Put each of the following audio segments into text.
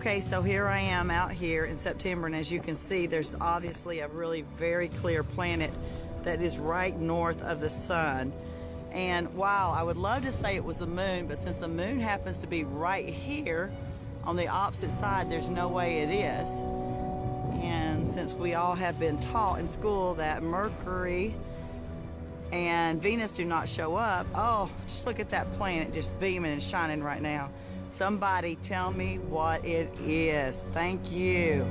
Okay, so here I am out here in September, and as you can see, there's obviously a really very clear planet that is right north of the sun. And wow, I would love to say it was the moon, but since the moon happens to be right here on the opposite side, there's no way it is. And since we all have been taught in school that Mercury and Venus do not show up, oh, just look at that planet just beaming and shining right now. Somebody tell me what it is. Thank you.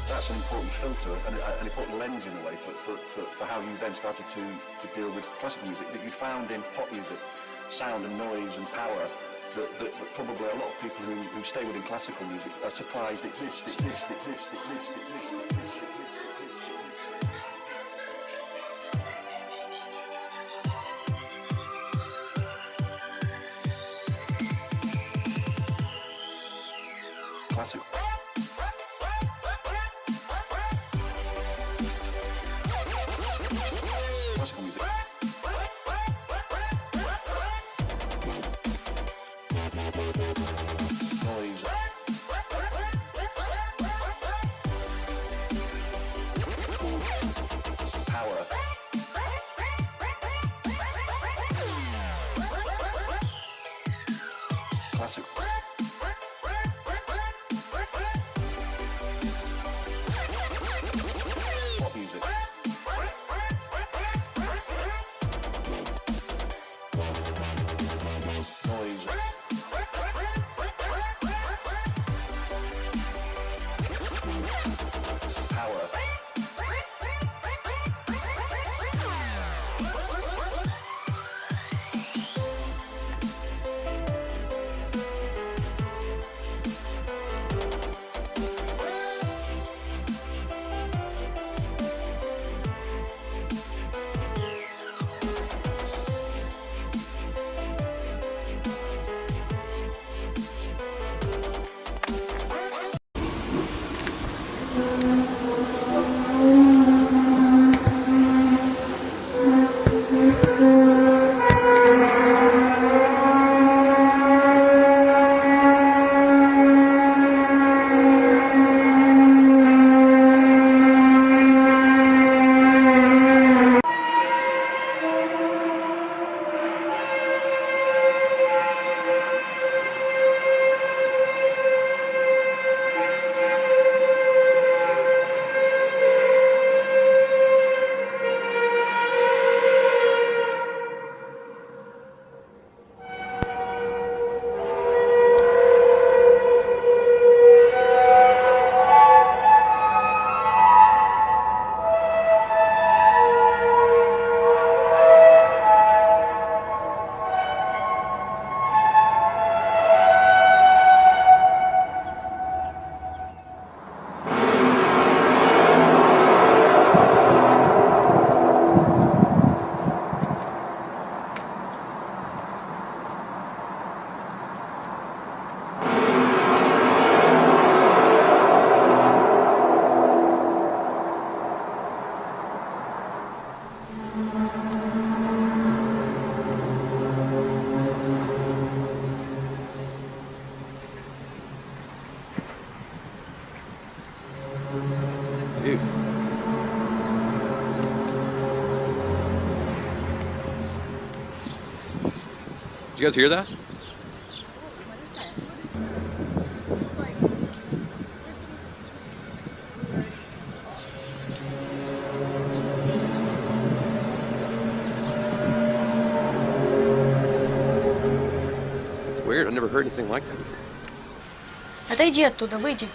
That's an important filter and an important lens in a way for how you then started to deal with classical music that you found in pop music, sound and noise and power that probably a lot of people who stay within classical music are surprised exists. Classical. Classical music. Noise. Power. Classical. Pop music. Did you guys hear that? It's weird. I've never heard anything like that before. Отойди оттуда, выйди.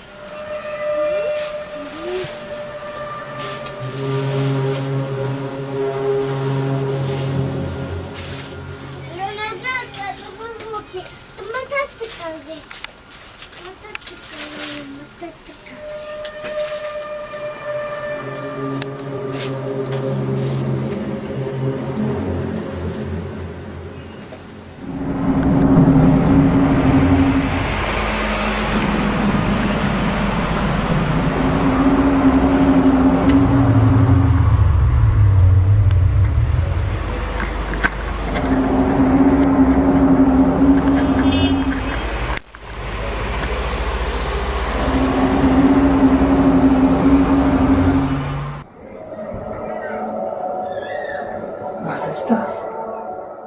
Was ist das?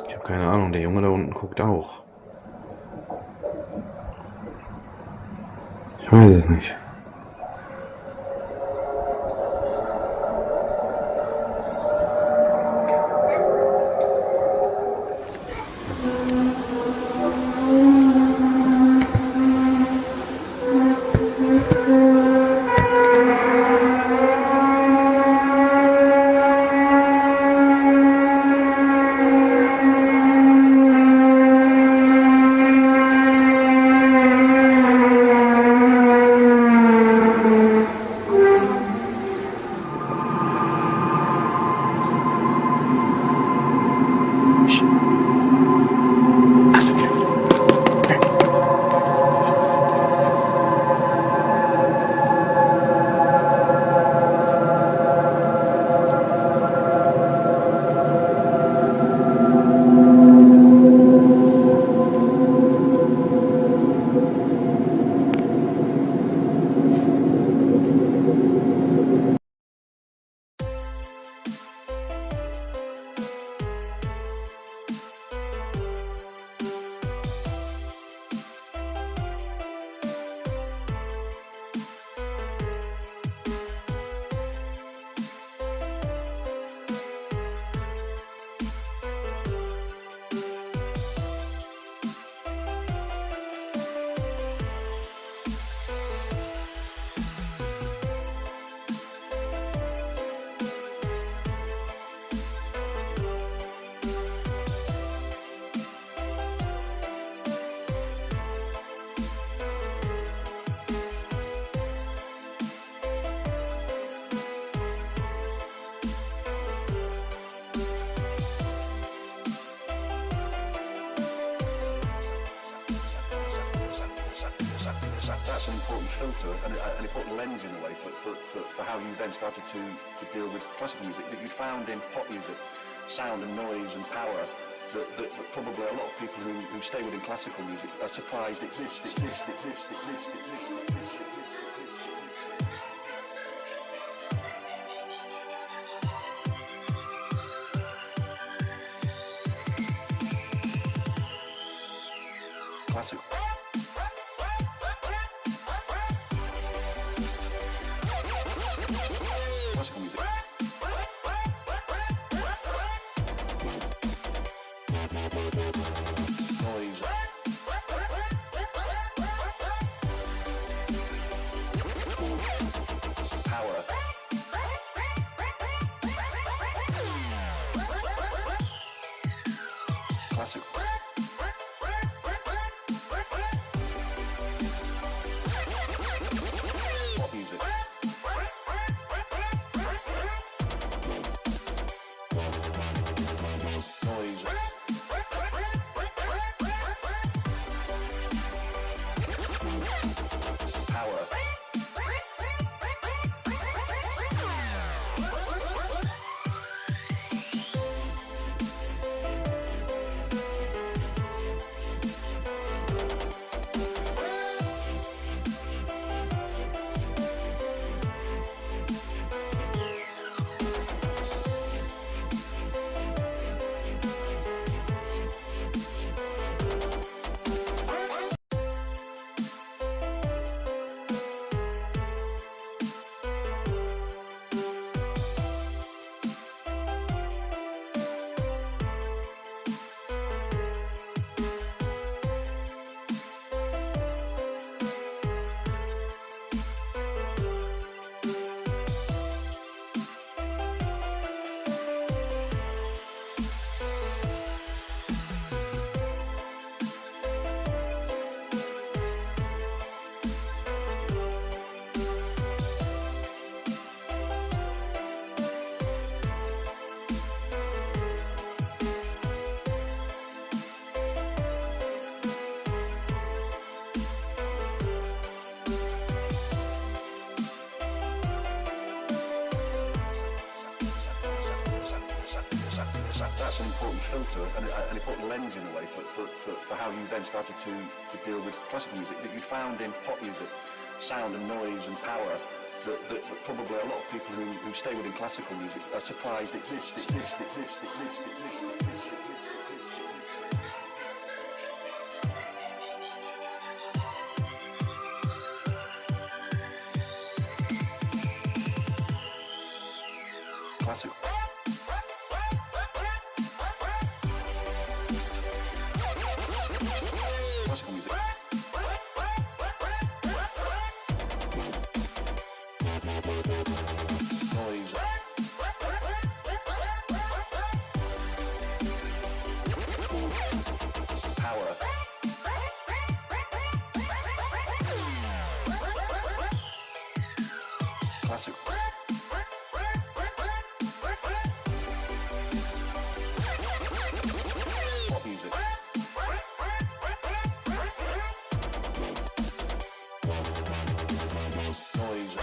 Ich habe keine Ahnung. Der Junge da unten guckt auch. Ich weiß es nicht. That's an important filter and an important lens in a way for how you then started to deal with classical music that you found in pop music, sound and noise and power that probably a lot of people who stay within classical music are surprised exists. Classical. Classical music. Noise. Power. Classical. Pop music. Noise. Power. that's an important filter, an important lens in a way for how you then started to deal with classical music, that you found in pop music sound and noise and power that probably a lot of people who stay within classical music are surprised exists. Classical. Classical music. Noise. Power. Classical. Pop music. Noise.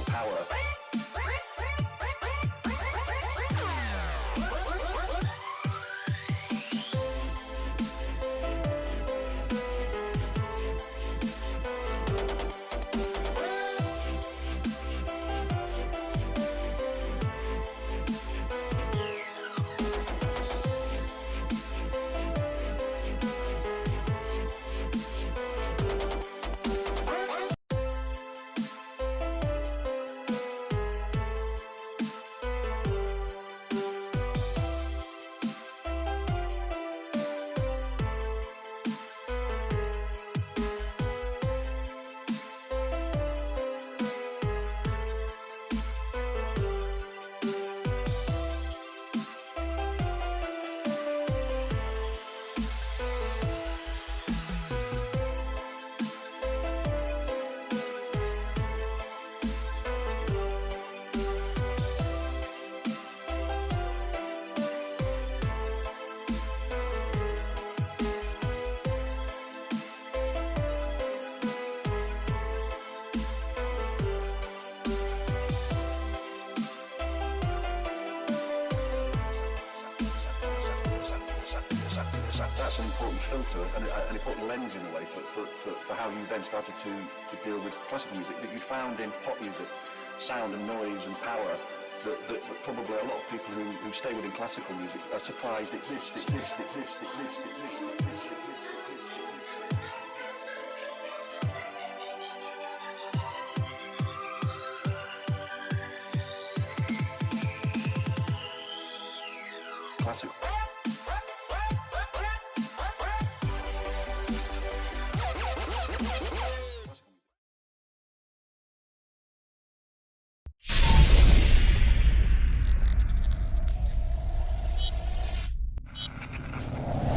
Power. That's an important filter, an important lens in a way for how you then started to deal with classical music, that you found in pop music sound and noise and power that probably a lot of people who stay within classical music are surprised exists. Classical.